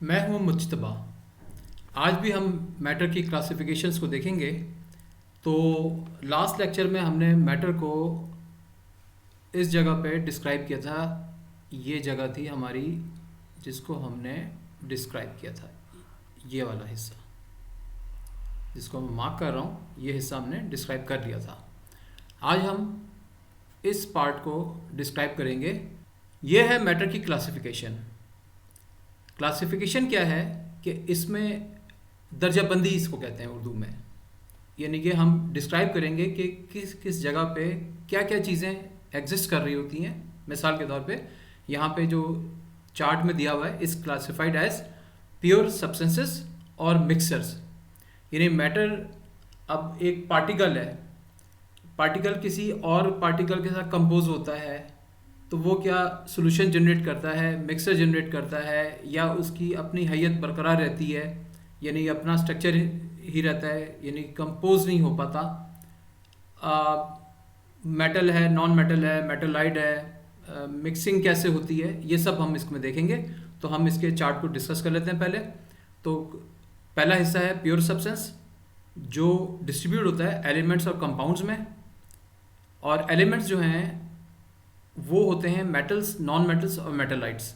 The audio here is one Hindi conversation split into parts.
मैं हूँ मुज्तबा। आज भी हम मैटर की क्लासिफिकेशंस को देखेंगे। तो लास्ट लेक्चर में हमने मैटर को इस जगह पे डिस्क्राइब किया था। ये जगह थी हमारी जिसको हमने डिस्क्राइब किया था, ये वाला हिस्सा जिसको मैं मार्क कर रहा हूँ, ये हिस्सा हमने डिस्क्राइब कर लिया था। आज हम इस पार्ट को डिस्क्राइब करेंगे। ये है मैटर की क्लासिफिकेशन। क्लासिफिकेशन क्या है कि इसमें दर्जाबंदी इसको कहते हैं उर्दू में। यानी कि हम डिस्क्राइब करेंगे कि किस किस जगह पे क्या क्या चीज़ें एग्जिस्ट कर रही होती हैं। मिसाल के तौर पे यहाँ पे जो चार्ट में दिया हुआ है इस क्लासिफाइड एज प्योर सब्सटेंसेस और मिक्सर्स। यानी मैटर अब एक पार्टिकल है, पार्टिकल किसी और पार्टिकल के साथ कंपोज होता है, तो वो क्या सॉल्यूशन जनरेट करता है, मिक्सर जनरेट करता है, या उसकी अपनी हैयत बरकरार रहती है, यानी अपना स्ट्रक्चर ही रहता है, यानी कंपोज नहीं हो पाता। मेटल है, नॉन मेटल है, मेटलाइड है, मिक्सिंग कैसे होती है, ये सब हम इसमें देखेंगे। तो हम इसके चार्ट को डिस्कस कर लेते हैं पहले। तो पहला हिस्सा है प्योर सब्सटेंस, जो डिस्ट्रीब्यूट होता है एलिमेंट्स और कंपाउंड्स में। और एलिमेंट्स जो हैं वो होते हैं मेटल्स, नॉन मेटल्स और मेटलाइट्स।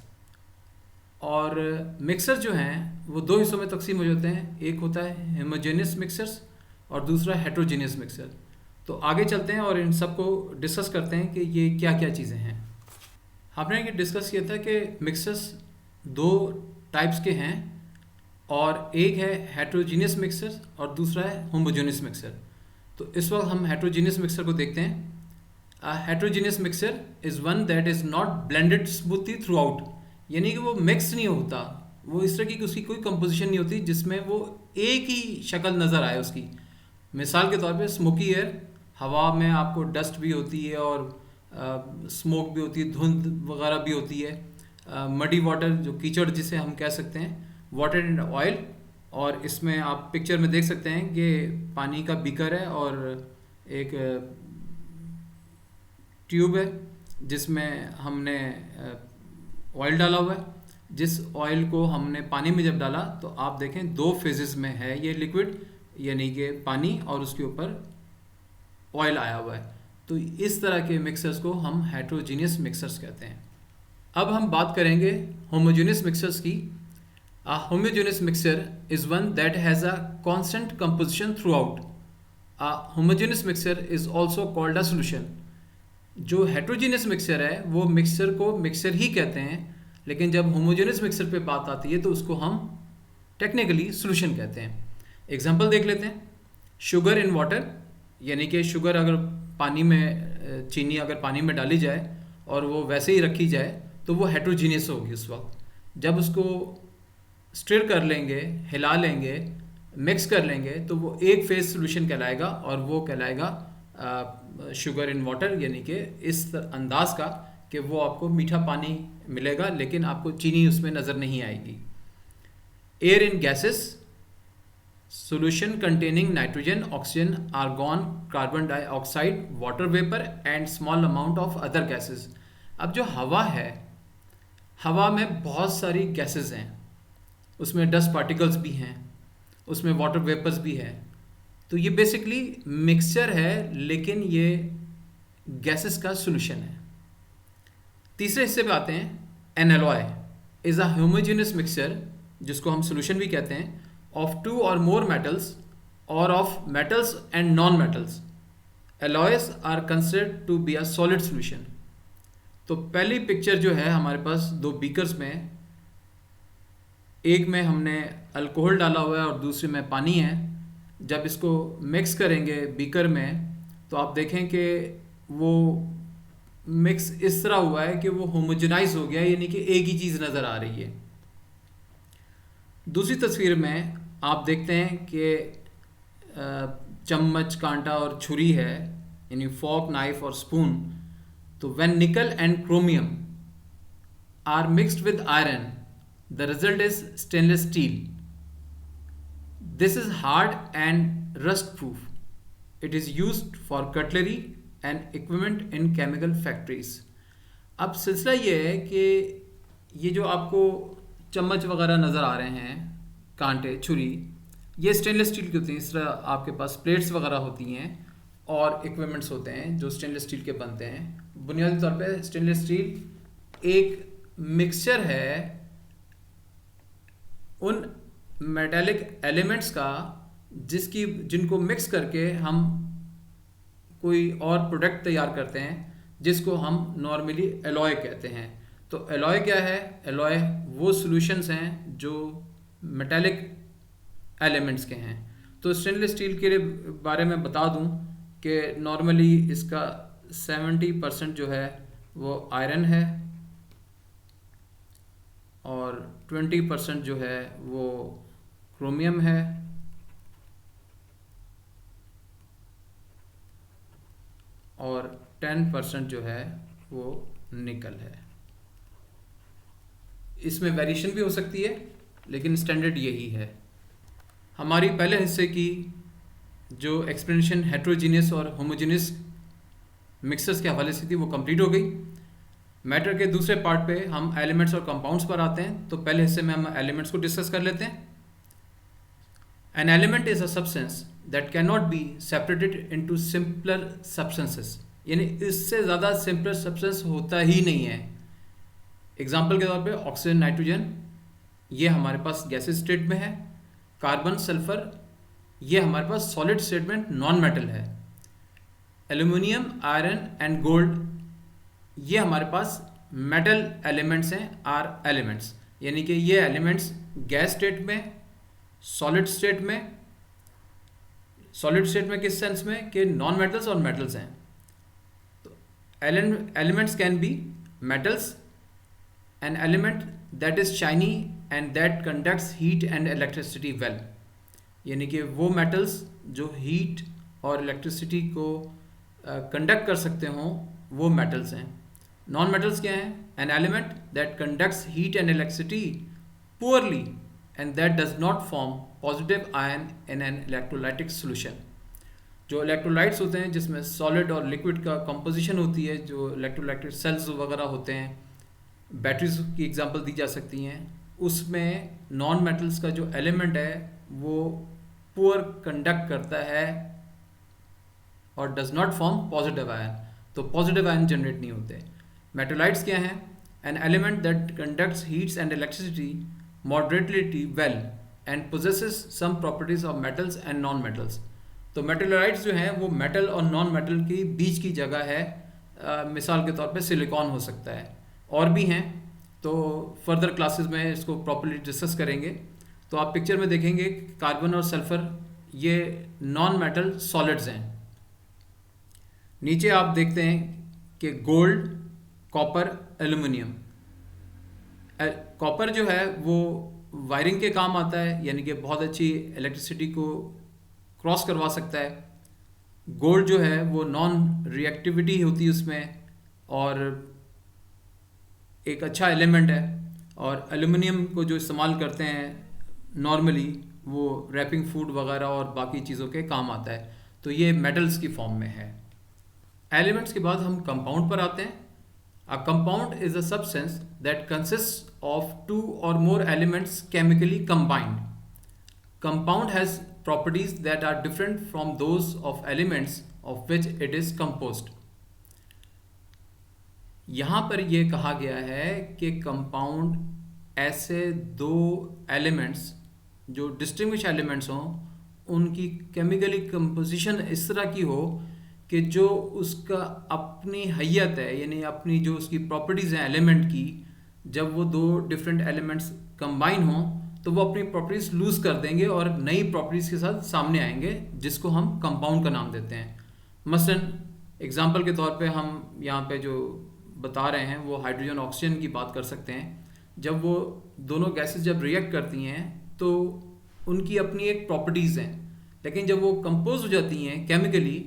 और मिक्सर जो हैं वो दो हिस्सों में तकसीम हो जाते हैं, एक होता है होमोजेनियस मिक्सर्स और दूसरा हेट्रोजेनियस मिक्सर। तो आगे चलते हैं और इन सब को डिस्कस करते हैं कि ये क्या क्या चीज़ें हैं। हमने ये डिस्कस किया था कि मिक्सर्स दो टाइप्स के हैं, और एक है हेट्रोजीनियस मिक्सर और दूसरा है होमोजेनियस मिक्सर। तो इस वक्त हम हेट्रोजीनियस मिक्सर को देखते हैं। Heterogeneous mixer is one that is not blended smoothly through out, यानी कि वो मिक्स नहीं होता, वो इस तरह की उसकी कोई कंपोजिशन नहीं होती जिसमें वो एक ही शक्ल नज़र आए उसकी। मिसाल के तौर पे स्मोकी एयर, हवा में आपको डस्ट भी होती है और स्मोक भी होती है, धुंध वगैरह भी होती है। मडी वाटर, जो कीचड़ जिसे हम कह सकते हैं, वाटर एंड ऑयल। और इसमें आप पिक्चर में देख सकते हैं कि पानी का बीकर है और एक ट्यूब है जिसमें हमने ऑयल डाला हुआ है। जिस ऑयल को हमने पानी में जब डाला तो आप देखें दो फेजेस में है ये लिक्विड, यानी कि पानी और उसके ऊपर ऑयल आया हुआ है। तो इस तरह के मिक्सर्स को हम हेट्रोजीनियस मिक्सर्स कहते हैं। अब हम बात करेंगे होमोजेनियस मिक्सर्स की। A homogeneous mixture is one that has a constant composition throughout. A homogeneous mixture is also called a solution. जो heterogeneous mixture है वो मिक्सर को मिक्सर ही कहते हैं, लेकिन जब homogeneous mixture पे बात आती है तो उसको हम टेक्निकली solution कहते हैं। एग्जाम्पल देख लेते हैं। शुगर इन वाटर, यानी कि शुगर अगर पानी में, चीनी अगर पानी में डाली जाए और वो वैसे ही रखी जाए तो वो हेट्रोजीनियस होगी उस वक्त। जब उसको स्टिर कर लेंगे, हिला लेंगे, मिक्स कर लेंगे तो वो एक फेज सोल्यूशन कहलाएगा, और वो कहलाएगा शुगर इन वाटर, यानी कि इस अंदाज का कि वो आपको मीठा पानी मिलेगा लेकिन आपको चीनी उसमें नज़र नहीं आएगी। Air in gases, solution containing nitrogen, oxygen, argon, carbon dioxide, water vapor and small amount of other gases। अब जो हवा है, हवा में बहुत सारी गैसेस हैं, उसमें डस्ट पार्टिकल्स भी हैं, उसमें वाटर वेपर्स भी है। तो ये बेसिकली मिक्सचर है लेकिन ये गैसेस का सॉल्यूशन है। तीसरे हिस्से पे आते हैं। N alloy is a homogeneous mixture, जिसको हम सॉल्यूशन भी कहते हैं, of two or more metals or of metals and non-metals. Alloys are considered to be a solid solution. तो पहली पिक्चर जो है हमारे पास दो बीकर्स में, एक में हमने अल्कोहल डाला हुआ है और दूसरे में पानी है। जब इसको मिक्स करेंगे बीकर में तो आप देखें कि वो मिक्स इस तरह हुआ है कि वो होमोजेनाइज हो गया, यानी कि एक ही चीज़ नज़र आ रही है। दूसरी तस्वीर में आप देखते हैं कि चम्मच, कांटा और छुरी है, यानी फॉर्क, नाइफ और स्पून। तो when nickel and chromium are mixed with iron the result is stainless steel. This is hard and rust proof. It is used for cutlery and equipment in chemical factories. अब सिलसिला ये है कि ये जो आपको चम्मच वगैरह नज़र आ रहे हैं, कांटे, छुरी, ये स्टेनलेस स्टील की होती हैं। इस तरह आपके पास प्लेट्स वगैरह होती हैं और इक्विपमेंट्स होते हैं जो स्टेनलेस स्टील के बनते हैं। बुनियादी तौर पे स्टेनलेस स्टील एक मिक्सचर है उन मेटालिक एलिमेंट्स का जिनको मिक्स करके हम कोई और प्रोडक्ट तैयार करते हैं, जिसको हम नॉर्मली एलॉय कहते हैं। तो एलॉय क्या है? एलॉय वो सॉल्यूशंस हैं जो मेटालिक एलिमेंट्स के हैं। तो स्टेनलेस स्टील के बारे में बता दूं कि नॉर्मली इसका 70% जो है वो आयरन है और 20% जो है वो क्रोमियम है और 10% जो है वो निकल है। इसमें वेरिएशन भी हो सकती है, लेकिन स्टैंडर्ड यही है। हमारी पहले हिस्से की जो एक्सप्लेनेशन हेट्रोजीनियस और होमोजीनियस मिक्सर्स के हवाले से थी वो कंप्लीट हो गई। मैटर के दूसरे पार्ट पे हम एलिमेंट्स और कंपाउंड्स पर आते हैं। तो पहले हिस्से में हम एलिमेंट्स को डिस्कस कर लेते हैं। An element is a substance that can not be separated into simpler substances, यानी इससे ज़्यादा सिंपलर सब्सटेंस होता ही नहीं है। एग्जाम्पल के तौर पे ऑक्सीजन, नाइट्रोजन, ये हमारे पास गैसेस स्टेट में है। कार्बन, सल्फर, ये हमारे पास सॉलिड स्टेट में नॉन मेटल है। एल्यूमिनियम, आयरन एंड गोल्ड, ये हमारे पास मेटल एलिमेंट्स हैं, आर एलिमेंट्स, यानी कि ये एलिमेंट्स गैस स्टेट में, सॉलिड स्टेट में, सॉलिड स्टेट में किस सेंस में कि नॉन मेटल्स और मेटल्स हैं। तो elements can be metals, N element that is shiny and that conducts heat and electricity well, यानी कि वो मेटल्स जो हीट और इलेक्ट्रिसिटी को कंडक्ट कर सकते हों, वो मेटल्स हैं। नॉन मेटल्स क्या हैं? An element that conducts heat and electricity poorly and that does not form positive ion in an electrolytic solution. जो इलेक्ट्रोलाइट्स होते हैं जिसमें सॉलिड और लिक्विड का कंपोजिशन होती है, जो इलेक्ट्रोलाइटिक सेल्स वगैरह होते हैं, बैटरीज की एग्जांपल दी जा सकती हैं, उसमें नॉन मेटल्स का जो एलिमेंट है वो पुअर कंडक्ट करता है और does not form positive ion, तो पॉजिटिव आयन जनरेट नहीं होते। मेटलाइट्स क्या हैं? An element that conducts heats and electricity moderately well and possesses some properties of metals and non metals. तो मेटलाइट्स जो हैं वो मेटल और नॉन मेटल के बीच की जगह है। मिसाल के तौर पे सिलिकॉन हो सकता है, और भी हैं, तो फर्दर क्लासेस में इसको प्रॉपर्ली डिस्कस करेंगे। तो आप पिक्चर में देखेंगे कार्बन और सल्फर ये नॉन मेटल सॉलिड्स हैं। नीचे आप देखते हैं कि गोल्ड, कॉपर, एल्युमिनियम। कॉपर जो है वो वायरिंग के काम आता है, यानी कि बहुत अच्छी इलेक्ट्रिसिटी को क्रॉस करवा सकता है। गोल्ड जो है वो नॉन रिएक्टिविटी होती है उसमें और एक अच्छा एलिमेंट है। और एल्युमिनियम को जो इस्तेमाल करते हैं नॉर्मली, वो रैपिंग फूड वगैरह और बाकी चीज़ों के काम आता है। तो ये मेटल्स की फॉर्म में है। एलिमेंट्स के बाद हम कंपाउंड पर आते हैं। A compound is a substance that consist of 2 or more elements chemically combined. Compound has properties that are different from those of elements of which it is composed. यहाँ पर यह कहा गया है कि कंपाउंड ऐसे 2 एलिमेंट्स जो डिस्टिंग्विश एलिमेंट्स हों, उनकी केमिकली कंपोजिशन इस तरह की हो कि जो उसका अपनी हैयत है, यानी अपनी जो उसकी प्रॉपर्टीज़ हैं एलिमेंट की, जब वो 2 डिफरेंट एलिमेंट्स कंबाइन हों तो वो अपनी प्रॉपर्टीज़ लूज़ कर देंगे और नई प्रॉपर्टीज़ के साथ सामने आएंगे, जिसको हम कंपाउंड का नाम देते हैं। मसलन एग्जांपल के तौर पे हम यहाँ पे जो बता रहे हैं वो हाइड्रोजन ऑक्सीजन की बात कर सकते हैं। जब वो दोनों गैसेस जब रिएक्ट करती हैं तो उनकी अपनी एक प्रॉपर्टीज़ हैं, लेकिन जब वो कंपोज हो जाती हैं केमिकली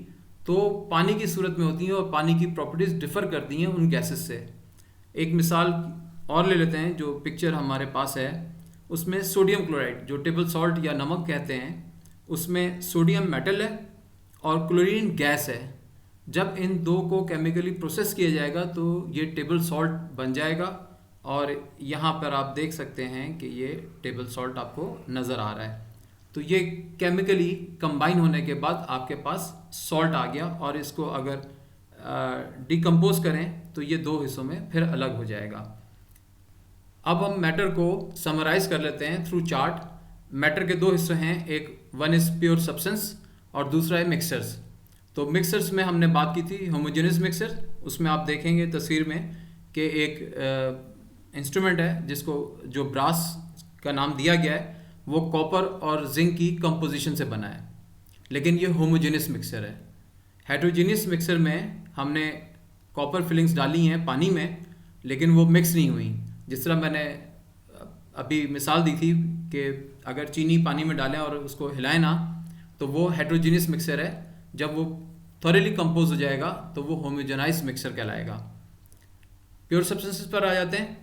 तो पानी की सूरत में होती हैं और पानी की प्रॉपर्टीज़ डिफ़र करती हैं उन गैसेस से। एक मिसाल और ले लेते हैं, जो पिक्चर हमारे पास है उसमें सोडियम क्लोराइड, जो टेबल सॉल्ट या नमक कहते हैं, उसमें सोडियम मेटल है और क्लोरीन गैस है। जब इन 2 को केमिकली प्रोसेस किया जाएगा तो ये टेबल सॉल्ट बन जाएगा और यहाँ पर आप देख सकते हैं कि ये टेबल सॉल्ट आपको नज़र आ रहा है। तो ये केमिकली कंबाइन होने के बाद आपके पास सॉल्ट आ गया, और इसको अगर डिकम्पोज करें तो ये दो हिस्सों में फिर अलग हो जाएगा। अब हम मैटर को समराइज कर लेते हैं थ्रू चार्ट। मैटर के दो हिस्से हैं, एक वन इज़ प्योर सब्सटेंस और दूसरा है मिक्सचर्स। तो मिक्सचर्स में हमने बात की थी होमोजेनियस मिक्सचर। उसमें आप देखेंगे तस्वीर में कि एक इंस्ट्रूमेंट है जिसको जो ब्रास का नाम दिया गया है वो कॉपर और जिंक की कंपोजिशन से बना है, लेकिन ये होमोजेनियस मिक्सचर है। हेट्रोजेनियस मिक्सचर में हमने कॉपर फिलिंग्स डाली हैं पानी में, लेकिन वो मिक्स नहीं हुई। जिस तरह मैंने अभी मिसाल दी थी कि अगर चीनी पानी में डालें और उसको हिलाएं ना, तो वो हेट्रोजेनियस मिक्सचर है। जब वो थॉरली कंपोज हो जाएगा तो वो होमोजेनाइज मिक्सचर कहलाएगा। प्योर सब्सटेंसेस पर आ जाते हैं।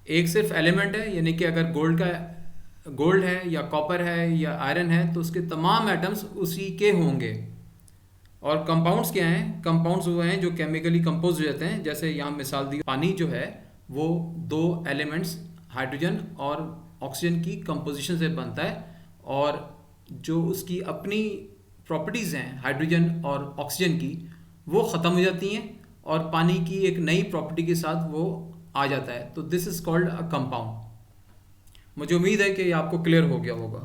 एक सिर्फ एलिमेंट है, यानी कि अगर गोल्ड है या कॉपर है या आयरन है तो उसके तमाम एटम्स उसी के होंगे। और कंपाउंड्स क्या हैं? कंपाउंड्स वो हैं जो केमिकली कंपोज हो जाते हैं। जैसे यहाँ मिसाल दी, पानी जो है वो दो एलिमेंट्स हाइड्रोजन और ऑक्सीजन की कंपोजिशन से बनता है, और जो उसकी अपनी प्रॉपर्टीज़ हैं हाइड्रोजन और ऑक्सीजन की, वो ख़त्म हो जाती हैं और पानी की एक नई प्रॉपर्टी के साथ वो आ जाता है। तो this is called a compound. मुझे उम्मीद है कि ये आपको क्लियर हो गया होगा।